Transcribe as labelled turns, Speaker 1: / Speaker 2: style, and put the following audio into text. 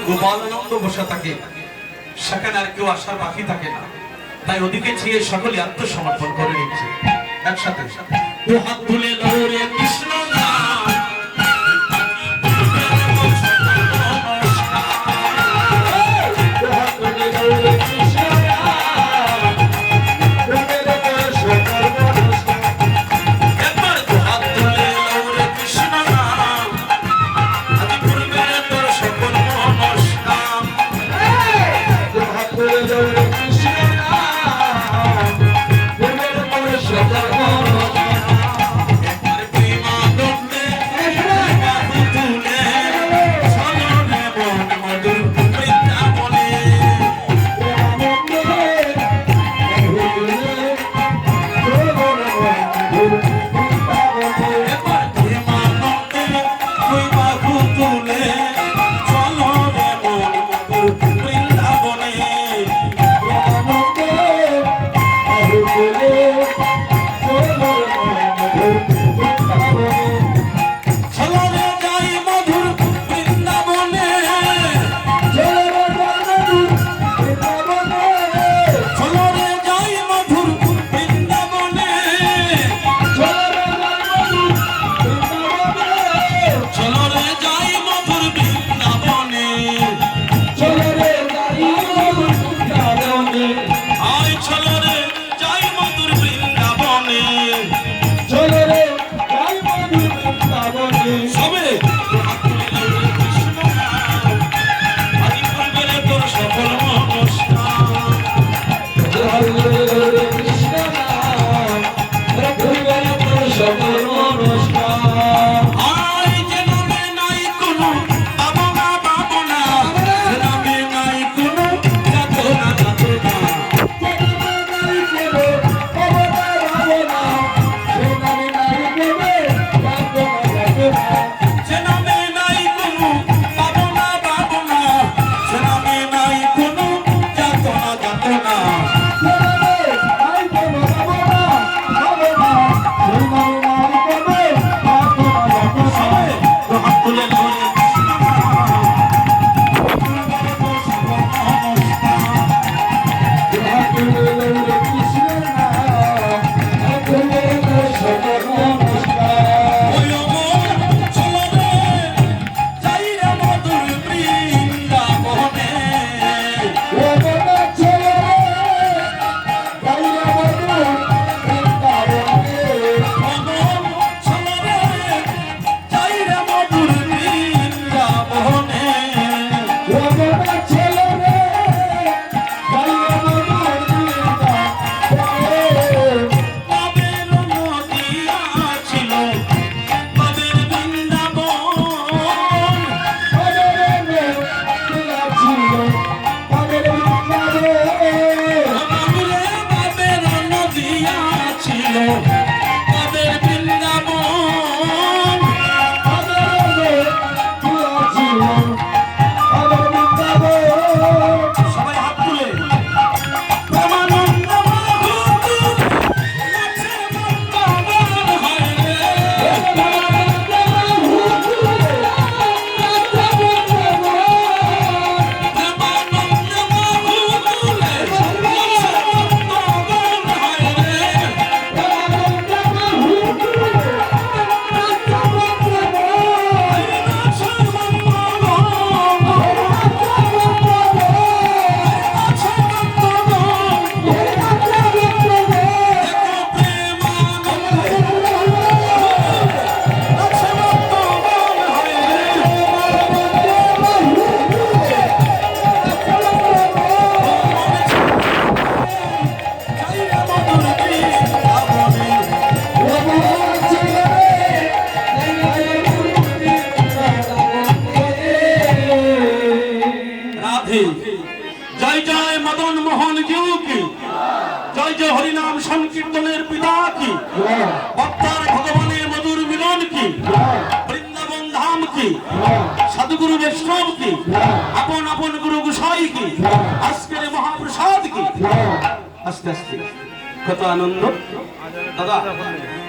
Speaker 1: গোপালানন্দ বসে থাকে, সেখানে আর কেউ আসার বাকি থাকে না। তাই ওদিকে চেয়ে সকলে আত্মসমর্পণ করে নিচ্ছে একসাথে। দু হাত তুলে লড়ে কৃষ্ণ নাম,
Speaker 2: जय जय मदन मोहन जीव की, जय जय हरिनाम संकीर्तनेर पिता की, भक्तार भगवानेर मधुर मिलन की, वृंदावन धाम की, सदगुरु वैष्णव की, अपन अपन गुरु गोसाई की, आजकेर महाप्रसाद की। आस्ते आस्ते कत आनंद दादा।